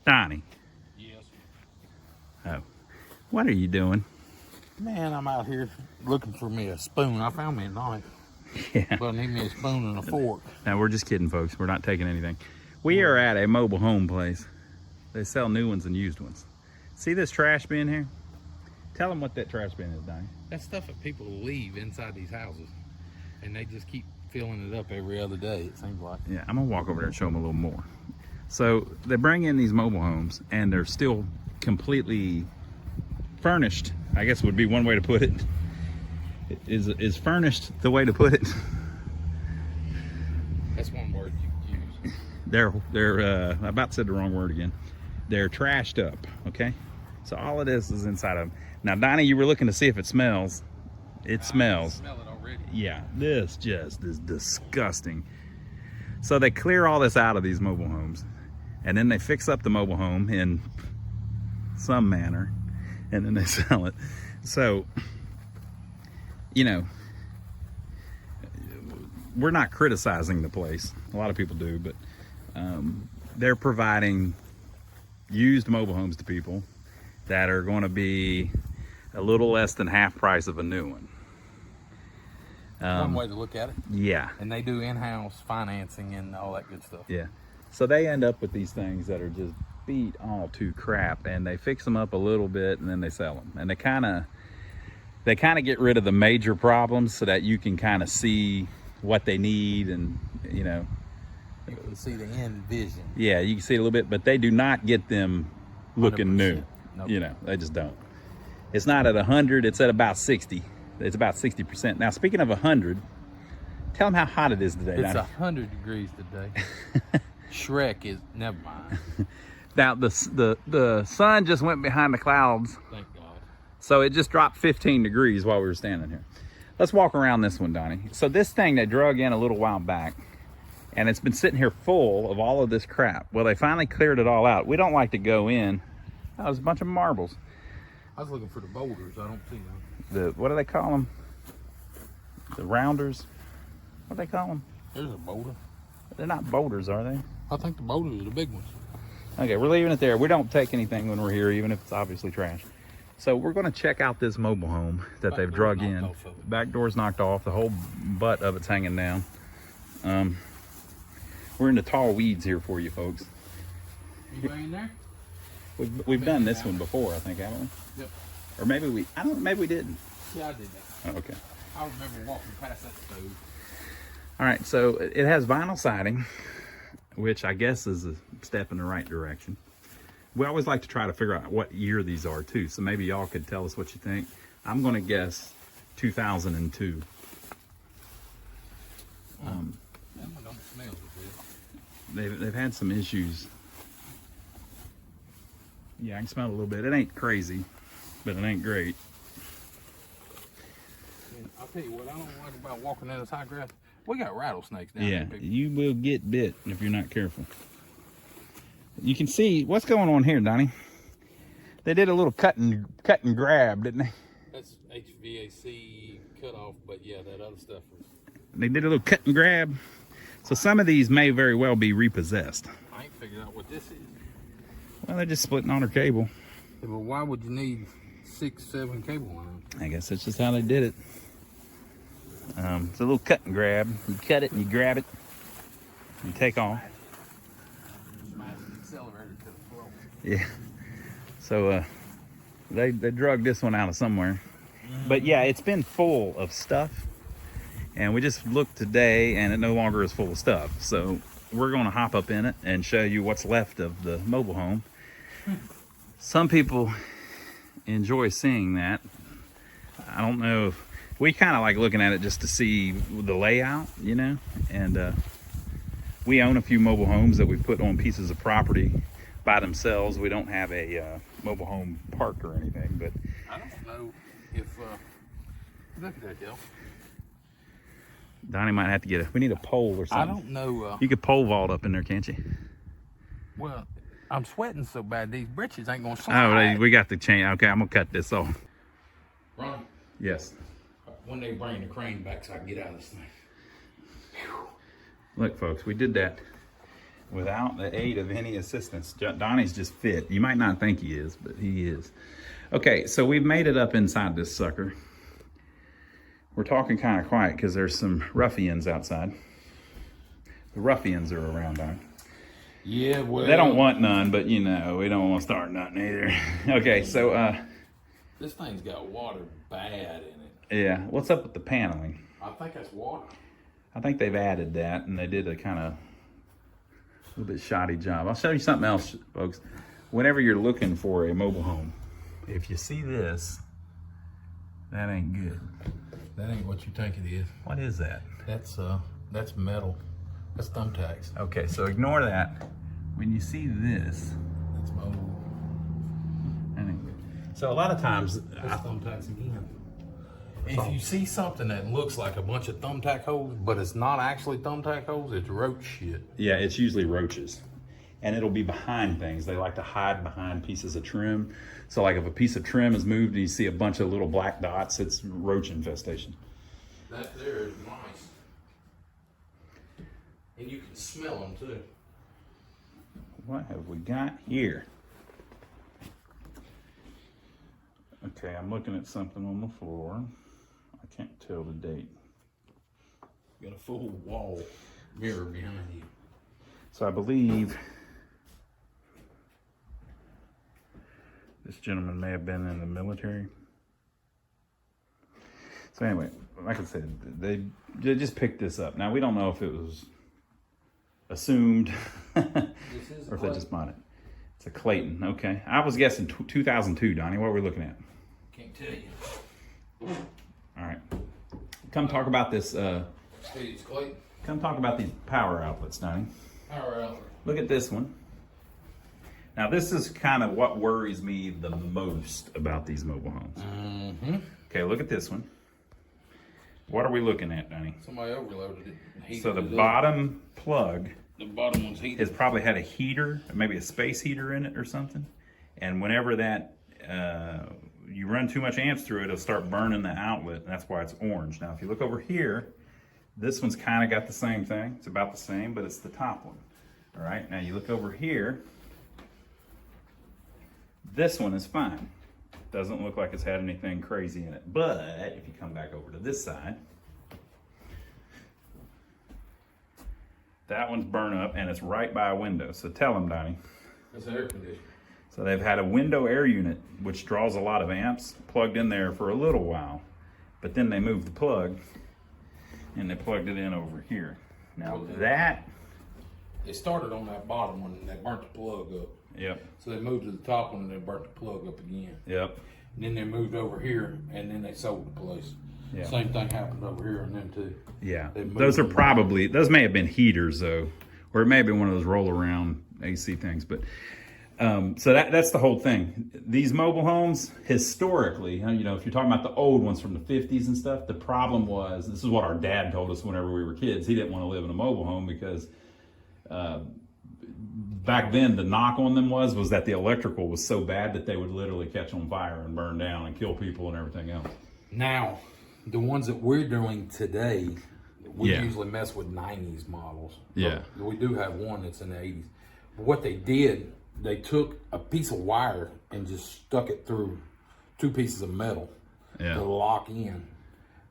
Donnie. Yes. Oh. What are you doing? Man, I'm out here looking for me a spoon. I found me a knife. Yeah. But I need me a spoon and a fork. No, we're just kidding, folks. We're not taking anything. We are at a mobile home place. They sell new ones and used ones. See this trash bin here? Tell them what that trash bin is, Donnie. That's stuff that people leave inside these houses. And they just keep filling it up every other day, it seems like. Yeah, I'm gonna walk over there and show them a little more. So they bring in these mobile homes and they're still completely furnished, I guess would be one way to put it. Is furnished the way to put it? That's one word you use. They're about said the wrong word again. They're trashed up, okay? So all of this is inside of them. Now, Donnie, you were looking to see if it smells. It smells. I smell it already. Yeah, this just is disgusting. So they clear all this out of these mobile homes, and then they fix up the mobile home in some manner, and then they sell it. So, you know, we're not criticizing the place. A lot of people do, but they're providing used mobile homes to people that are going to be a little less than half price of a new one. One way to look at it. Yeah. And they do in-house financing and all that good stuff. Yeah. So they end up with these things that are just beat all to crap, and they fix them up a little bit and then they sell them. And they kind of get rid of the major problems so that you can kind of see what they need, and you know, You can see the end vision. yeah, you can see it a little bit, but they do not get them looking new. Nope. You know, they just don't. It's not at 100, it's at about 60. It's about 60%. Now, speaking of 100, tell them how hot it is today. It's Donnie. 100 degrees today. Shrek is, never mind. Now, the sun just went behind the clouds, Thank God. so it just dropped 15 degrees while we were standing here. Let's walk around this one, Donnie. So this thing they drug in a little while back, and it's been sitting here full of all of this crap. Well, they finally cleared it all out. We don't like to go in. Oh, there's a bunch of marbles. I was looking for the boulders. I don't see them. What do they call them? The rounders? What do they call them? There's a boulder. They're not boulders, are they? I think the boulders are the big ones. Okay, we're leaving it there. We don't take anything when we're here, even if it's obviously trash. So we're going to check out this mobile home that they've drug in. Back door's knocked off. The whole butt of it's hanging down. We're in the tall weeds here for you folks. You go in there? We've done this one before, I think, haven't we? Yep. Or maybe we, I don't know, maybe we didn't. Yeah, I did that. Oh, okay. I remember walking past that stove. All right, so it has vinyl siding, which I guess is a step in the right direction. We always like to try to figure out what year these are too, so maybe y'all could tell us what you think. I'm going to guess 2002. That one don't smell as good. They've had some issues. Yeah, I can smell it a little bit. It ain't crazy, but it ain't great. And I'll tell you what I don't like about walking in this high grass. We got rattlesnakes down Yeah, here. you will get bit if you're not careful. You can see what's going on here, Donnie. They did a little cut and grab, didn't they? That's HVAC cutoff, but yeah, that other stuff was. They did a little cut and grab. So some of these may very well be repossessed. I ain't figured out what this is. Well, they're just splitting on her cable. Yeah, well, why would you need 6, 7 cable lines? I guess that's just how they did it. It's a little cut and grab. You cut it and you grab it. You take off. Smash the accelerator to the floor. Yeah. So they drug this one out of somewhere. But yeah, it's been full of stuff. And we just looked today and it no longer is full of stuff. So we're going to hop up in it and show you what's left of the mobile home. Some people enjoy seeing that. I don't know if we kind of like looking at it just to see the layout, you know, and we own a few mobile homes that we put on pieces of property by themselves. We don't have a mobile home park or anything, but I don't know if look at that, Dale. Donnie might have to get we need a pole or something. I don't know. You could pole vault up in there, can't you? Well, I'm sweating so bad these britches ain't gonna slide. Oh, we got the chain. Okay, I'm gonna cut this off. Ronnie, Yes. when they bring the crane back so I can get out of this thing. Look, folks, we did that. without the aid of any assistance. Donnie's just fit. You might not think he is, but he is. Okay, so we've made it up inside this sucker. We're talking kind of quiet because there's some ruffians outside. The ruffians are around, Donnie. Yeah, well. They don't want none, but you know, we don't want to start nothing either. Okay, so this thing's got water bad in it. yeah, what's up with the paneling? I think that's water. I think they've added that, and they did a kind of a little bit shoddy job. I'll show you something else, folks. Whenever you're looking for a mobile home, if you see this, that ain't good. That ain't what you think it is. What is that? That's metal. That's thumbtacks. Okay, so ignore that. When you see this, That's mobile. that ain't good. So a lot of times, That's thumbtacks again. If you see something that looks like a bunch of thumbtack holes, but it's not actually thumbtack holes, it's roach shit. yeah, it's usually roaches. And it'll be behind things. They like to hide behind pieces of trim. So like if a piece of trim is moved and you see a bunch of little black dots, it's roach infestation. That there is nice. And you can smell them too. What have we got here? Okay, I'm looking at something on the floor. I can't tell the date. Got a full wall mirror behind you. So I believe this gentleman may have been in the military. So anyway, like I said, they just picked this up. Now we don't know if it was assumed or if they just bought it. It's a CLAYTON, okay. I was guessing 2002, Donnie. What are we looking at? Can't tell you. All right. Come talk about this. Hey, it's CLAYTON. Come talk about these power outlets, Donnie. Power outlet. Look at this one. Now this is kind of what worries me the most about these mobile homes. Mm-hmm. Okay, look at this one. What are we looking at, Donnie? Somebody overloaded it. And heated So the it up. bottom plug The bottom one's heated. has probably had a heater, maybe a space heater in it or something. And whenever that you run too much amps through it, it'll start burning the outlet, and that's why it's orange. Now, if you look over here, this one's kind of got the same thing. It's about the same, but it's the top one. All right, now you look over here. This one is fine. Doesn't look like it's had anything crazy in it. But if you come back over to this side, that one's burnt up, and it's right by a window. So tell them, Donnie. That's air conditioner. So they've had a window air unit, which draws a lot of amps, plugged in there for a little while. But then they moved the plug, and they plugged it in over here. Now that... It started on that bottom one, and they burnt the plug up. Yep. So they moved to the top one, and they burnt the plug up again. Yep. And then they moved over here, and then they sold the place. Yeah. Same thing happened over here and then too. Yeah. They moved Those are them. probably, those may have been heaters though, or it may have been one of those roll around AC things. But so that's the whole thing. These mobile homes, historically, you know, if you're talking about the old ones from the 50s and stuff, the problem was, this is what our dad told us whenever we were kids. He didn't want to live in a mobile home because back then the knock on them was that the electrical was so bad that they would literally catch on fire and burn down and kill people and everything else. Now, the ones that we're doing today, we Yeah. usually mess with 90s models. Yeah. But we do have one that's in the 80s. But what they did, they took a piece of wire and just stuck it through 2 pieces of metal Yeah. to lock in.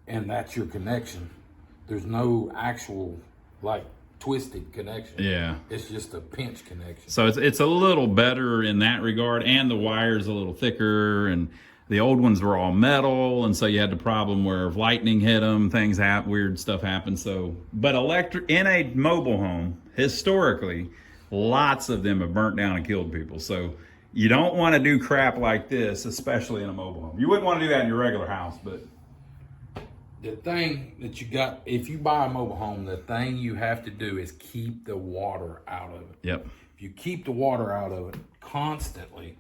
And that's your connection. There's no actual, like, twisted connection. Yeah. It's just a pinch connection. So it's a little better in that regard, and the wire's a little thicker, and the old ones were all metal, and so you had the problem where if lightning hit them, things weird stuff happened. So, but in a mobile home, historically, lots of them have burnt down and killed people. So you don't want to do crap like this, especially in a mobile home. You wouldn't want to do that in your regular house, but The thing that you got, if you buy a mobile home, the thing you have to do is keep the water out of it. yep. If you keep the water out of it constantly,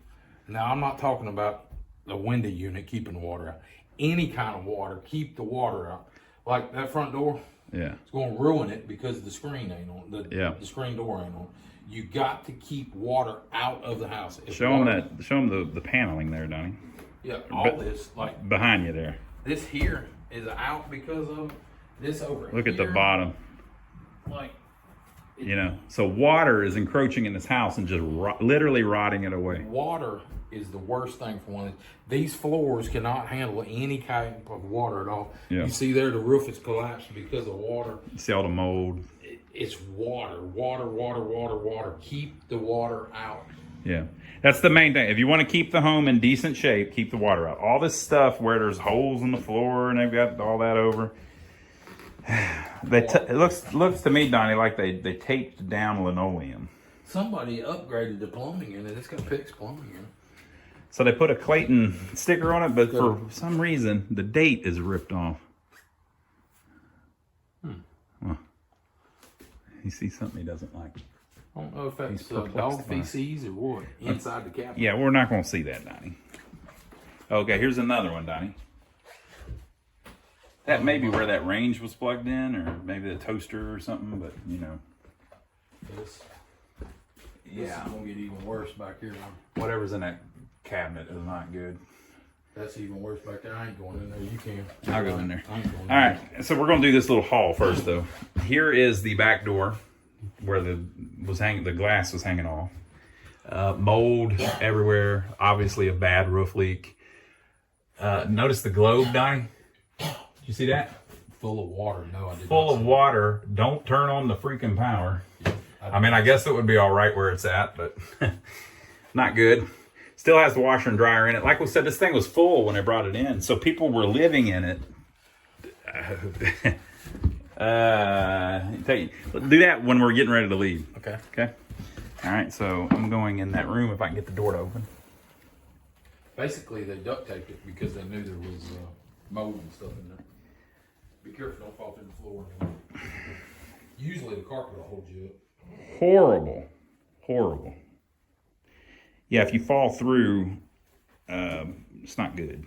now I'm not talking about the window unit keeping the water out. Any kind of water, keep the water out. Like that front door, Yeah. it's going to ruin it because the screen ain't on. The screen door ain't on. You got to keep water out of the house. If Show water- them the paneling there, Donnie. Yeah, all this, like Behind you there. this here is out because of this over here. Look at the bottom. Like, You know, so water is encroaching in this house and just literally rotting it away. Water is the worst thing for one. These floors cannot handle any type of water at all. Yeah. You see there, the roof is collapsed because of water. You see all the mold. It's water, water, water, water, water. Keep the water out. Yeah, that's the main thing. If you want to keep the home in decent shape, keep the water out. All this stuff where there's holes in the floor and they've got all that over. It looks to me, Donnie, like they taped down linoleum. Somebody upgraded the plumbing in it. It's got PIX plumbing in it. So they put a Clayton sticker on it, but for some reason, the date is ripped off. Well, he sees something he doesn't like. I don't know if that's dog feces or what. Inside the cabinet. Yeah, we're not going to see that, Donnie. Okay, here's another one, Donnie. That may be where that range was plugged in, or maybe the toaster or something, but, you know. This is going to get even worse back here. Whatever's in that cabinet is not good. That's even worse back there. I ain't going in there. You can. I'll go in there. I ain't going in All right, so we're going to do this little haul first, though. Here is the back door where the glass was hanging off. Mold everywhere. Obviously, a bad roof leak. Notice the globe, Donnie. Did you see that? Full of water. No, I didn't. Full of water. Don't turn on the freaking power. I mean, I guess it would be all right where it's at, but not good. Still has the washer and dryer in it. Like we said, this thing was full when they brought it in, so people were living in it. Do that when we're getting ready to leave. Okay. Okay. All right. So I'm going in that room if I can get the door to open. Basically, they duct taped it because they knew there was mold and stuff in there. Be careful, don't fall through the floor. Usually, the carpet will hold you up. Horrible. Horrible. Yeah, if you fall through, it's not good.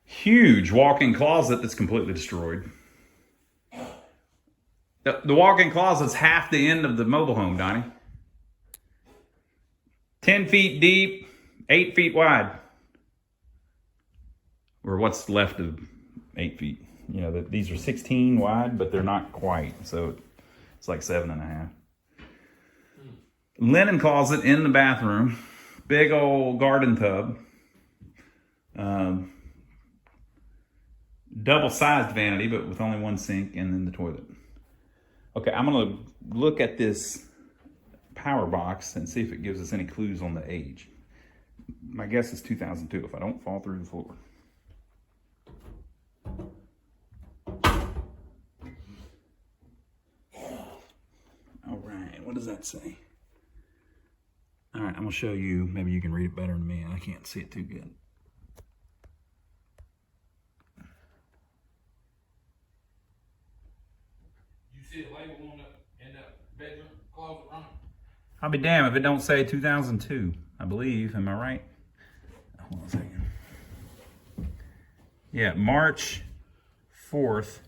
Huge walk-in closet that's completely destroyed. The walk-in closet's half the end of the mobile home, Donnie. 10 feet deep, 8 feet wide. Or what's left of 8 feet. You know, these are 16 wide, but they're not quite. So it's like 7.5. Linen closet in the bathroom. Big old garden tub. Double-sized vanity, but with only one sink and then the toilet. Okay, I'm going to look at this power box and see if it gives us any clues on the age. My guess is 2002 if I don't fall through the floor. All right, what does that say? All right, I'm going to show you. Maybe you can read it better than me. I can't see it too good. You see the label on in the bedroom closet, Ron? I'll be damned if it don't say 2002, I believe. Am I right? Hold on a second. Yeah, March 4th,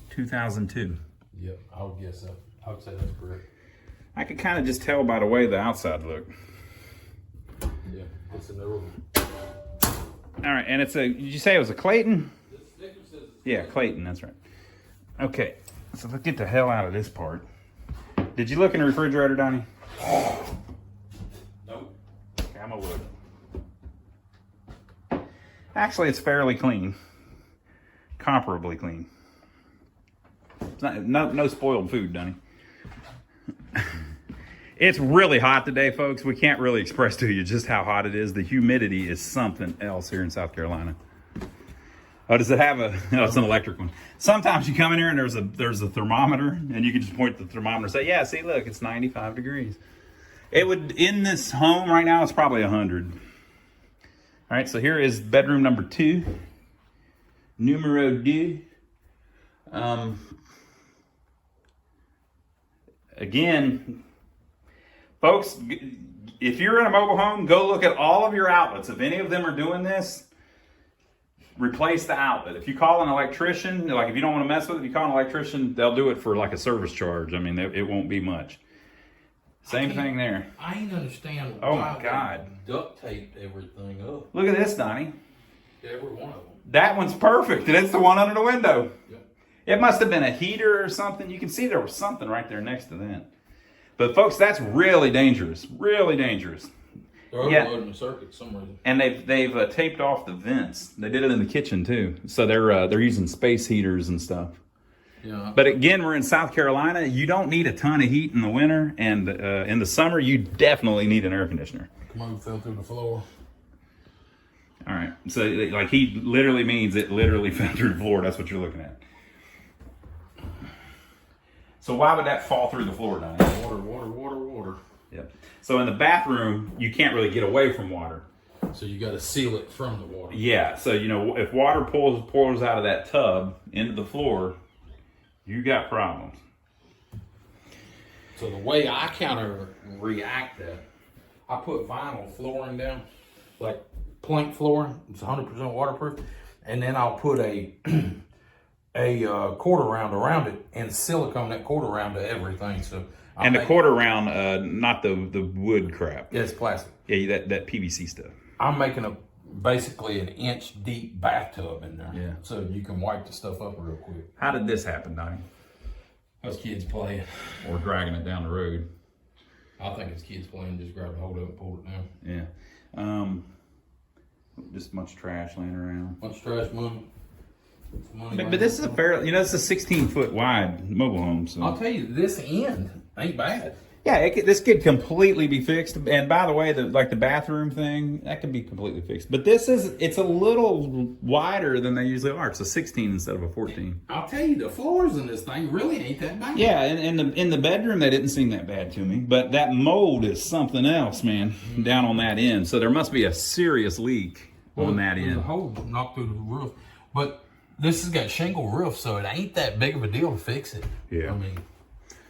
2002. Yep, I would guess so. I would say that's correct. I could kind of just tell by the way the outside looked. Yeah, it's a newer one. All right, and it's a, did you say it was a Clayton? The sticker says it's Yeah, Clayton, that's right. Okay, so let's get the hell out of this part. Did you look in the refrigerator, Donnie? Nope. Okay, I'm gonna look. Actually, it's fairly clean. Comparably clean. It's not, no spoiled food, Donnie. It's really hot today, folks. We can't really express to you just how hot it is. The humidity is something else here in South Carolina. Oh, does it have a? No, it's an electric one. Sometimes you come in here and there's a thermometer, and you can just point the thermometer and say, "Yeah, see, look, it's 95 degrees." It would in this home right now. It's probably 100. All right, so here is bedroom number 2, numero 2. Again, folks, if you're in a mobile home, go look at all of your outlets. If any of them are doing this, replace the outlet. If you call an electrician, like if you don't want to mess with it, if you call an electrician, they'll do it for like a service charge. I mean, it won't be much. Same thing there. I ain't understand Oh why my God. they duct taped everything up. Look at this, Donnie. Every one of them. That one's perfect, and it's the one under the window. Yep. It must have been a heater or something. You can see there was something right there next to that. But folks, that's really dangerous. Really dangerous. They're overloading the circuit somewhere. And they've taped off the vents. They did it in the kitchen too. So they're using space heaters and stuff. Yeah. But again, we're in South Carolina. You don't need a ton of heat in the winter, and in the summer, you definitely need an air conditioner. Come on, fell through the floor. All right. So like heat literally means it literally fell through the floor. That's what you're looking at. So why would that fall through the floor, Donnie? Water, water, water, water. Yep. So in the bathroom, you can't really get away from water. So you got to seal it from the water. Yeah. So, you know, if water pours out of that tub into the floor, you got problems. So the way I counter react that, I put vinyl flooring down, like plank flooring. It's 100% waterproof, and then I'll put a quarter round around it and silicone that quarter round to everything. So and the quarter round, not the wood crap. Yeah, it's plastic. Yeah, that PVC stuff. I'm making basically an inch deep bathtub in there. Yeah. So you can wipe the stuff up real quick. How did this happen, Donnie? Us kids playing. Or dragging it down the road. I think it's kids playing, just grabbed a hold of it and pulled it down. Yeah. Just much trash laying around. Much trash, money. But this is a fair, you know, it's a 16-foot wide mobile home. So. I'll tell you, this end ain't bad. Yeah, this could completely be fixed. And by the way, the bathroom thing, that could be completely fixed. But it's a little wider than they usually are. It's a 16 instead of a 14. I'll tell you, the floors in this thing really ain't that bad. Yeah, and in the bedroom, they didn't seem that bad to me. But that mold is something else, man, down on that end. So there must be a serious leak on that end. There's a hole knocked through the roof. But this has got shingle roof, so it ain't that big of a deal to fix it. Yeah. I mean,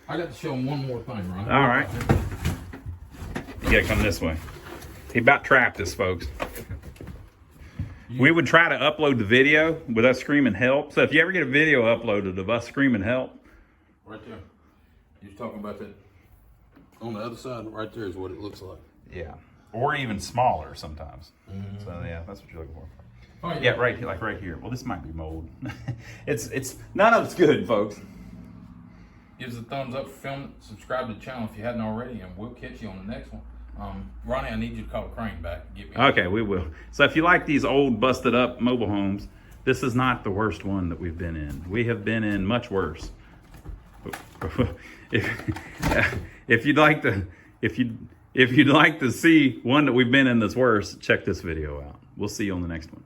I got to show him one more thing, right? All right. You gotta come this way. He about trapped us, folks. We would try to upload the video with us screaming help. So if you ever get a video uploaded of us screaming help. Right there. You're talking about that. On the other side, right there is what it looks like. Yeah. Or even smaller sometimes. So yeah, that's what you're looking for. Oh, Yeah, right here, like right here. Well, this might be mold. it's none of it's good, folks. Give us a thumbs up for filming. Subscribe to the channel if you hadn't already, and we'll catch you on the next one. Ronnie, I need you to call Crane back and get me. Okay, we will. So if you like these old, busted up mobile homes, this is not the worst one that we've been in. We have been in much worse. If you'd like to see one that we've been in that's worse, check this video out. We'll see you on the next one.